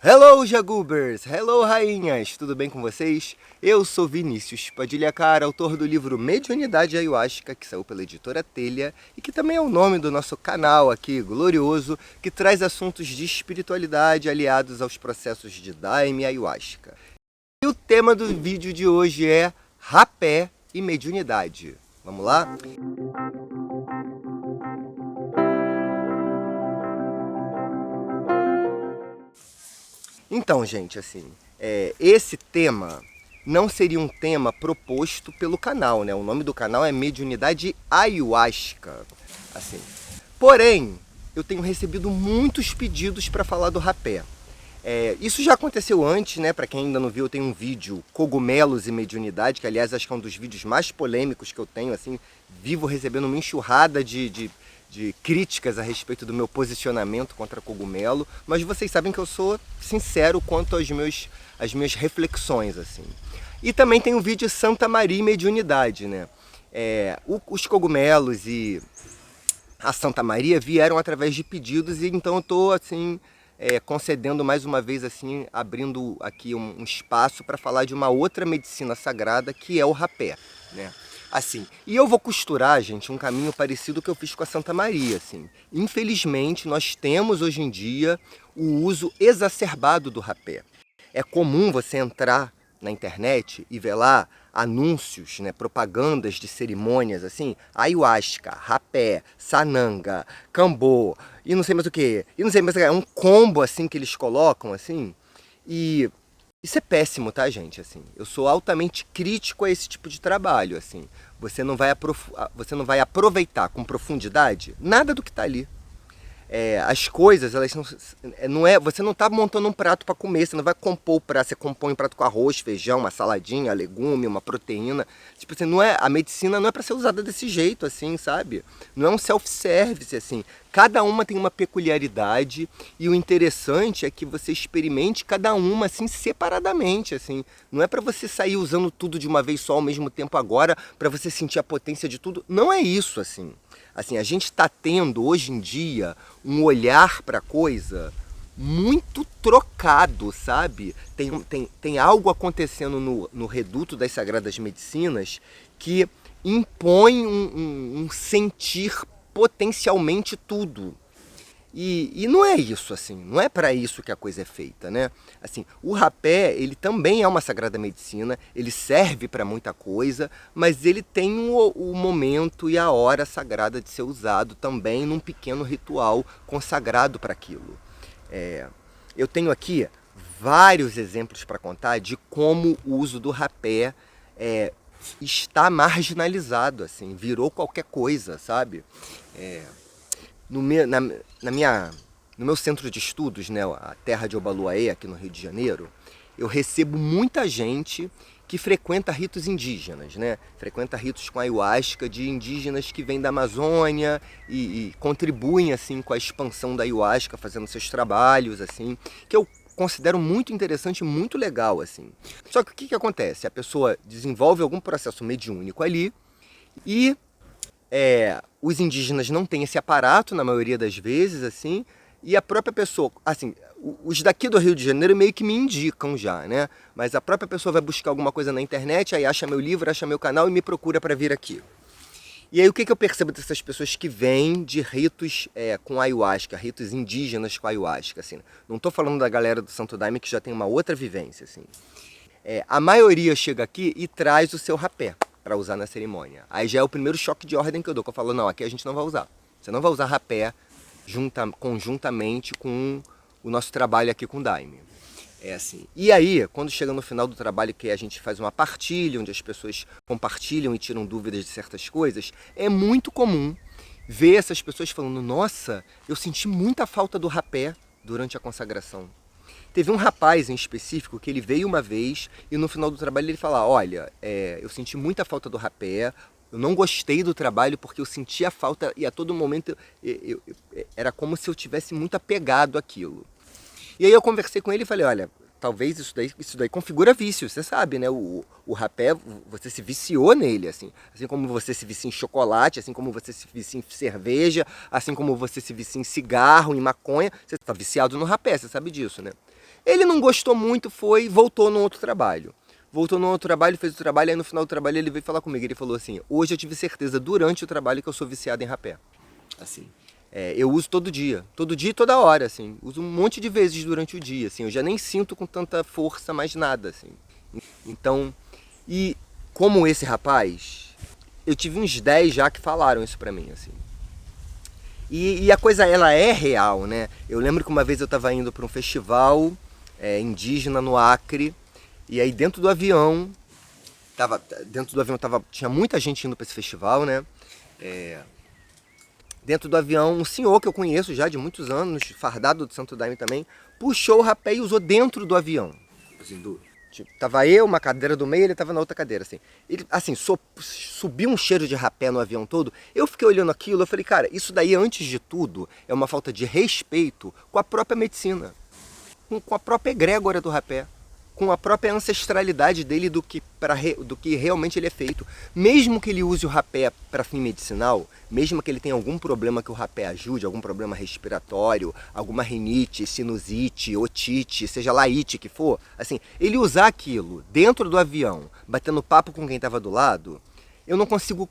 Hello, Jagubers! Hello, rainhas! Tudo bem com vocês? Eu sou Vinícius Padilha Cara, autor do livro Mediunidade Ayahuasca, que saiu pela editora Telha e que também é o nome do nosso canal aqui, glorioso, que traz assuntos de espiritualidade aliados aos processos de Daime e Ayahuasca. E o tema do vídeo de hoje é rapé e mediunidade. Vamos lá? Então, gente, assim, esse tema não seria um tema proposto pelo canal, né? O nome do canal é Mediunidade Ayahuasca, assim. Porém, eu tenho recebido muitos pedidos para falar do rapé. Isso já aconteceu antes, né? Para quem ainda não viu, eu tenho um vídeo Cogumelos e Mediunidade, que aliás acho que é um dos vídeos mais polêmicos que eu tenho, assim, vivo recebendo uma enxurrada de críticas a respeito do meu posicionamento contra cogumelo, mas vocês sabem que eu sou sincero quanto às minhas reflexões, assim. E também tem o vídeo Santa Maria e Mediunidade, né? Os cogumelos e a Santa Maria vieram através de pedidos e então eu estou, assim, concedendo mais uma vez, assim, abrindo aqui um espaço para falar de uma outra medicina sagrada que é o rapé, né? Assim, e eu vou costurar, gente, um caminho parecido que eu fiz com a Santa Maria, assim. Infelizmente, nós temos hoje em dia o uso exacerbado do rapé. É comum você entrar na internet e ver lá anúncios, né, propagandas de cerimônias, assim, ayahuasca, rapé, sananga, cambô, e não sei mais o que, e não sei mais o que, é um combo, assim, que eles colocam, assim, e isso é péssimo, tá, gente? Assim, eu sou altamente crítico a esse tipo de trabalho. Assim, você não vai aproveitar com profundidade nada do que está ali. As coisas, elas não é, você não está montando um prato para comer, você não vai compor o prato, você compõe um prato com arroz, feijão, uma saladinha, legume, uma proteína. Tipo assim, a medicina não é para ser usada desse jeito, assim, sabe? Não é um self-service, assim. Cada uma tem uma peculiaridade e o interessante é que você experimente cada uma, assim, separadamente, assim. Não é para você sair usando tudo de uma vez só ao mesmo tempo agora, para você sentir a potência de tudo. Não é isso, assim. Assim, a gente está tendo hoje em dia um olhar para a coisa muito trocado, sabe? Tem algo acontecendo no reduto das Sagradas Medicinas que impõe um sentir potencialmente tudo. E não é isso, assim, não é para isso que a coisa é feita, né? Assim, o rapé, ele também é uma sagrada medicina, ele serve para muita coisa, mas ele tem o momento e a hora sagrada de ser usado também num pequeno ritual consagrado para aquilo. Eu tenho aqui vários exemplos para contar de como o uso do rapé está marginalizado, assim, virou qualquer coisa, sabe? No meu centro de estudos, né, a terra de Obaluaê, aqui no Rio de Janeiro, eu recebo muita gente que frequenta ritos indígenas, né? Frequenta ritos com ayahuasca de indígenas que vêm da Amazônia e contribuem assim com a expansão da ayahuasca, fazendo seus trabalhos, assim, que eu considero muito interessante e muito legal, assim. Só que o que acontece? A pessoa desenvolve algum processo mediúnico ali e os indígenas não têm esse aparato na maioria das vezes, assim, e a própria pessoa, assim, os daqui do Rio de Janeiro meio que me indicam já, né? Mas a própria pessoa vai buscar alguma coisa na internet, aí acha meu livro, acha meu canal e me procura para vir aqui. E aí o que eu percebo dessas pessoas que vêm de ritos com ayahuasca, ritos indígenas com ayahuasca, assim. Não estou falando da galera do Santo Daime que já tem uma outra vivência, assim. A maioria chega aqui e traz o seu rapé para usar na cerimônia. Aí já é o primeiro choque de ordem que eu dou, que eu falo, não, aqui a gente não vai usar. Você não vai usar rapé conjuntamente com o nosso trabalho aqui com Daime. É assim. E aí, quando chega no final do trabalho, que a gente faz uma partilha, onde as pessoas compartilham e tiram dúvidas de certas coisas, é muito comum ver essas pessoas falando, nossa, eu senti muita falta do rapé durante a consagração. Teve um rapaz em específico que ele veio uma vez e no final do trabalho ele fala, olha, eu senti muita falta do rapé, eu não gostei do trabalho porque eu sentia falta e a todo momento era como se eu tivesse muito apegado àquilo. E aí eu conversei com ele e falei, olha, talvez isso daí configura vício, você sabe, né? O rapé, você se viciou nele, assim como você se vicia em chocolate, assim como você se vicia em cerveja, assim como você se vicia em cigarro, em maconha, você está viciado no rapé, você sabe disso, né? Ele não gostou muito, voltou no outro trabalho. Voltou no outro trabalho, fez o trabalho, aí no final do trabalho ele veio falar comigo. Ele falou assim, hoje eu tive certeza durante o trabalho que eu sou viciado em rapé. Assim, eu uso todo dia e toda hora, assim. Uso um monte de vezes durante o dia, assim. Eu já nem sinto com tanta força mais nada, assim. Então, e como esse rapaz, eu tive uns 10 já que falaram isso pra mim, assim. E a coisa, ela é real, né? Eu lembro que uma vez eu estava indo para um festival indígena no Acre, e aí dentro do avião, tinha muita gente indo para esse festival, né? Dentro do avião, um senhor que eu conheço já de muitos anos, fardado do Santo Daime também, puxou o rapé e usou dentro do avião. Assim, tipo, tava eu, uma cadeira do meio, ele tava na outra cadeira, assim. Ele, assim, subiu um cheiro de rapé no avião todo. Eu fiquei olhando aquilo, eu falei, cara, isso daí, antes de tudo, é uma falta de respeito com a própria medicina, com a própria egrégora do rapé, com a própria ancestralidade dele do que realmente ele é feito. Mesmo que ele use o rapé para fim medicinal, mesmo que ele tenha algum problema que o rapé ajude, algum problema respiratório, alguma rinite, sinusite, otite, seja lá it que for, assim, ele usar aquilo dentro do avião, batendo papo com quem estava do lado, eu não consigo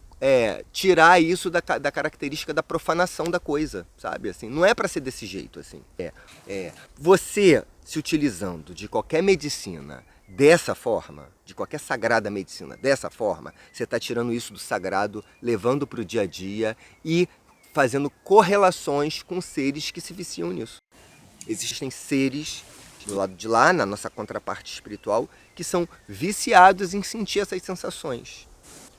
tirar isso da característica da profanação da coisa, sabe? Assim, não é para ser desse jeito, assim. Você se utilizando de qualquer medicina dessa forma, de qualquer sagrada medicina dessa forma, você está tirando isso do sagrado, levando para o dia a dia e fazendo correlações com seres que se viciam nisso. Existem seres do lado de lá, na nossa contraparte espiritual, que são viciados em sentir essas sensações.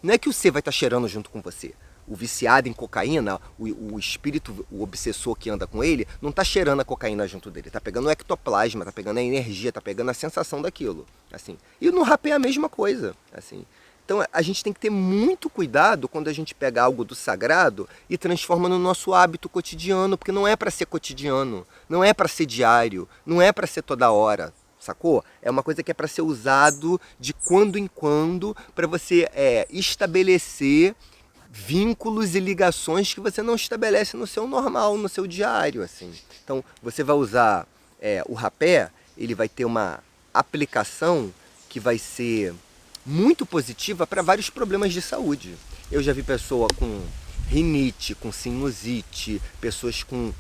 Não é que o ser vai estar cheirando junto com você. O viciado em cocaína, o espírito, o obsessor que anda com ele, não está cheirando a cocaína junto dele. Está pegando o ectoplasma, está pegando a energia, está pegando a sensação daquilo. Assim. E no rapé é a mesma coisa. Assim. Então a gente tem que ter muito cuidado quando a gente pega algo do sagrado e transforma no nosso hábito cotidiano, porque não é para ser cotidiano, não é para ser diário, não é para ser toda hora. Sacou? É uma coisa que é para ser usado de quando em quando para você estabelecer vínculos e ligações que você não estabelece no seu normal, no seu diário, assim. Então, você vai usar o rapé, ele vai ter uma aplicação que vai ser muito positiva para vários problemas de saúde. Eu já vi pessoa com rinite, com sinusite, pessoas com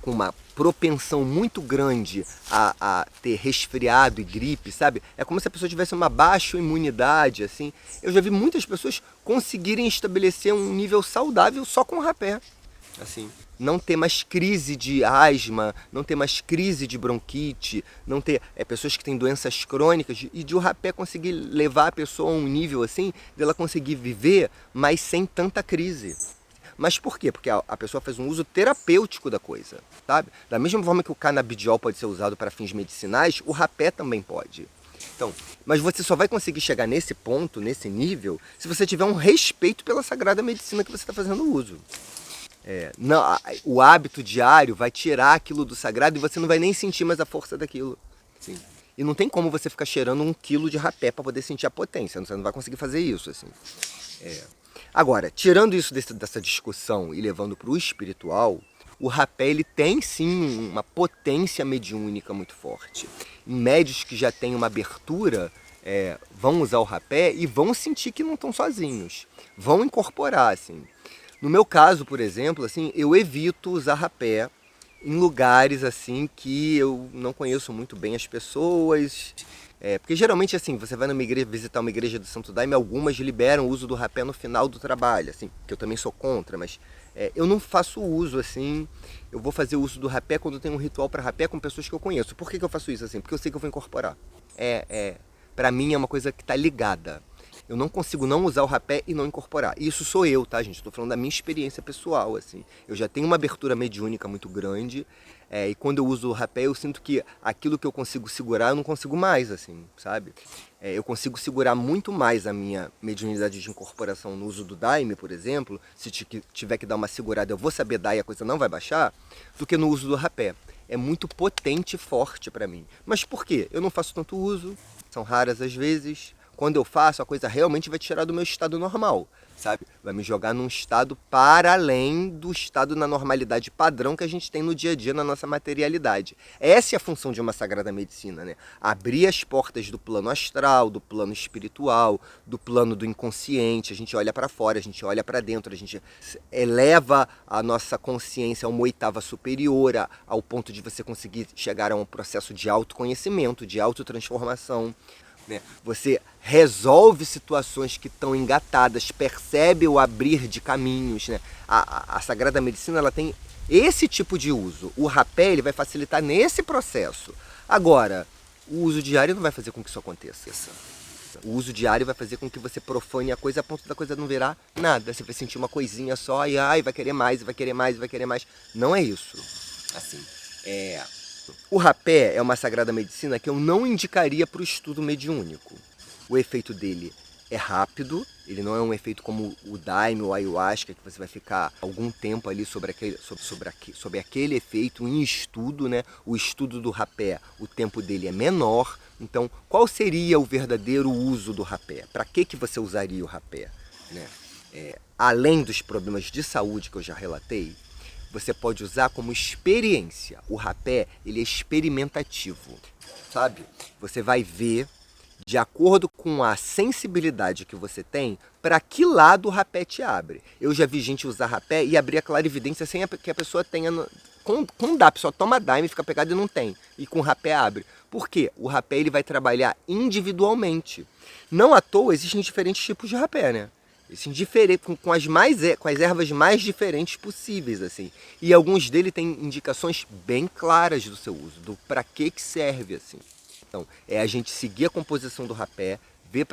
uma propensão muito grande a ter resfriado e gripe, sabe? É como se a pessoa tivesse uma baixa imunidade, assim. Eu já vi muitas pessoas conseguirem estabelecer um nível saudável só com o rapé, assim. Não ter mais crise de asma, não ter mais crise de bronquite, não ter pessoas que têm doenças crônicas e de o rapé conseguir levar a pessoa a um nível assim, dela conseguir viver, mas sem tanta crise. Mas por quê? Porque a pessoa faz um uso terapêutico da coisa, sabe? Da mesma forma que o canabidiol pode ser usado para fins medicinais, o rapé também pode. Então, mas você só vai conseguir chegar nesse ponto, nesse nível, se você tiver um respeito pela sagrada medicina que você está fazendo uso. Não, o hábito diário vai tirar aquilo do sagrado e você não vai nem sentir mais a força daquilo. Sim. E não tem como você ficar cheirando 1 quilo de rapé para poder sentir a potência, você não vai conseguir fazer isso, assim. Agora, tirando isso dessa discussão e levando para o espiritual, o rapé ele tem sim uma potência mediúnica muito forte. Médios que já têm uma abertura vão usar o rapé e vão sentir que não estão sozinhos, vão incorporar, assim. No meu caso, por exemplo, assim, eu evito usar rapé em lugares assim que eu não conheço muito bem as pessoas. Porque geralmente assim, você vai numa igreja, visitar uma igreja do Santo Daime, algumas liberam o uso do rapé no final do trabalho, assim, que eu também sou contra, mas eu não faço uso assim. Eu vou fazer uso do rapé quando eu tenho um ritual para rapé com pessoas que eu conheço. Por que eu faço isso assim? Porque eu sei que eu vou incorporar. Para mim é uma coisa que está ligada. Eu não consigo não usar o rapé e não incorporar. Isso sou eu, tá, gente? Estou falando da minha experiência pessoal, assim. Eu já tenho uma abertura mediúnica muito grande, e quando eu uso o rapé, eu sinto que aquilo que eu consigo segurar, eu não consigo mais, assim, sabe? Eu consigo segurar muito mais a minha mediunidade de incorporação no uso do Daime, por exemplo, se tiver que dar uma segurada, eu vou saber dar e a coisa não vai baixar, do que no uso do rapé. É muito potente e forte para mim. Mas por quê? Eu não faço tanto uso, são raras as vezes. Quando eu faço, a coisa realmente vai tirar do meu estado normal. sabe? Vai me jogar num estado para além do estado na normalidade padrão que a gente tem no dia a dia, na nossa materialidade. Essa é a função de uma sagrada medicina, né? Abrir as portas do plano astral, do plano espiritual, do plano do inconsciente. A gente olha para fora, a gente olha para dentro, a gente eleva a nossa consciência a uma oitava superior, ao ponto de você conseguir chegar a um processo de autoconhecimento, de autotransformação. Né? Você resolve situações que estão engatadas, percebe o abrir de caminhos. Né? A Sagrada Medicina ela tem esse tipo de uso. O rapé ele vai facilitar nesse processo. Agora, o uso diário não vai fazer com que isso aconteça. O uso diário vai fazer com que você profane a coisa a ponto da coisa não virar nada. Você vai sentir uma coisinha só e ai, vai querer mais, vai querer mais, vai querer mais. Não é isso. Assim, o rapé é uma sagrada medicina que eu não indicaria para o estudo mediúnico. O efeito dele é rápido, ele não é um efeito como o daime ou a ayahuasca, que você vai ficar algum tempo ali sobre aquele efeito em estudo, né? O estudo do rapé, o tempo dele é menor. Então, qual seria o verdadeiro uso do rapé? Para que você usaria o rapé? Né? Além dos problemas de saúde que eu já relatei, você pode usar como experiência. O rapé, ele é experimentativo, sabe? Você vai ver, de acordo com a sensibilidade que você tem, para que lado o rapé te abre. Eu já vi gente usar rapé e abrir a clarividência sem que a pessoa tenha... Com DAP, só toma daime, fica pegado e não tem. E com rapé abre. Por quê? O rapé ele vai trabalhar individualmente. Não à toa existem diferentes tipos de rapé, né? Assim, com as ervas mais diferentes possíveis, assim. E alguns deles têm indicações bem claras do seu uso, do para que serve, assim. Então, é a gente seguir a composição do rapé, ver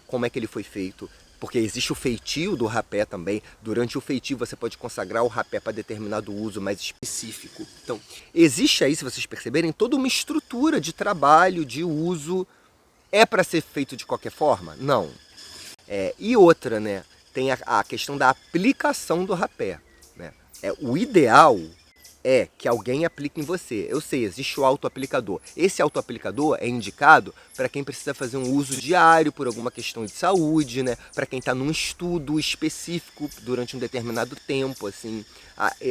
como é que ele foi feito, porque existe o feitio do rapé também. Durante o feitio você pode consagrar o rapé para determinado uso mais específico. Então, existe aí, se vocês perceberem, toda uma estrutura de trabalho, de uso. É para ser feito de qualquer forma? Não. E outra, né? Tem a questão da aplicação do rapé. Né? O ideal é que alguém aplique em você. Eu sei, existe o autoaplicador. Esse autoaplicador é indicado para quem precisa fazer um uso diário por alguma questão de saúde, né? Para quem está num estudo específico durante um determinado tempo. Assim.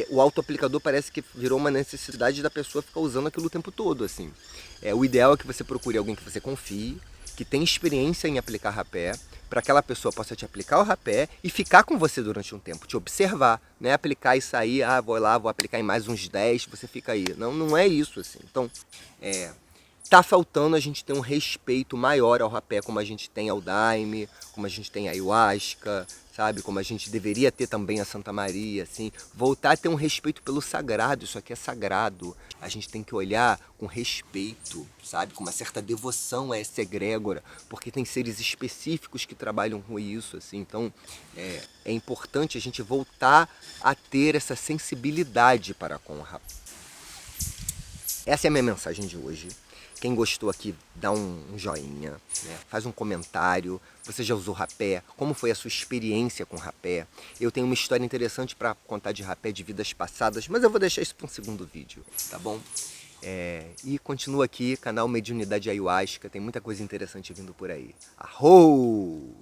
O autoaplicador parece que virou uma necessidade da pessoa ficar usando aquilo o tempo todo. Assim. O ideal é que você procure alguém que você confie, que tem experiência em aplicar rapé, para que aquela pessoa possa te aplicar o rapé e ficar com você durante um tempo, te observar, né? Aplicar e sair, vou lá, vou aplicar em mais uns 10, você fica aí. Não, não é isso, assim. Então, tá faltando a gente ter um respeito maior ao rapé, como a gente tem ao daime, como a gente tem a ayahuasca, sabe? Como a gente deveria ter também a Santa Maria, assim. Voltar a ter um respeito pelo sagrado, isso aqui é sagrado. A gente tem que olhar com respeito, sabe? Com uma certa devoção a essa egrégora, porque tem seres específicos que trabalham com isso, assim. Então, é importante a gente voltar a ter essa sensibilidade para com o rapé. Essa é a minha mensagem de hoje. Quem gostou aqui, dá um joinha, né? Faz um comentário. Você já usou rapé? Como foi a sua experiência com rapé? Eu tenho uma história interessante para contar de rapé de vidas passadas, mas eu vou deixar isso para um segundo vídeo, tá bom? E continua aqui, canal Mediunidade Ayahuasca, tem muita coisa interessante vindo por aí. Arrou!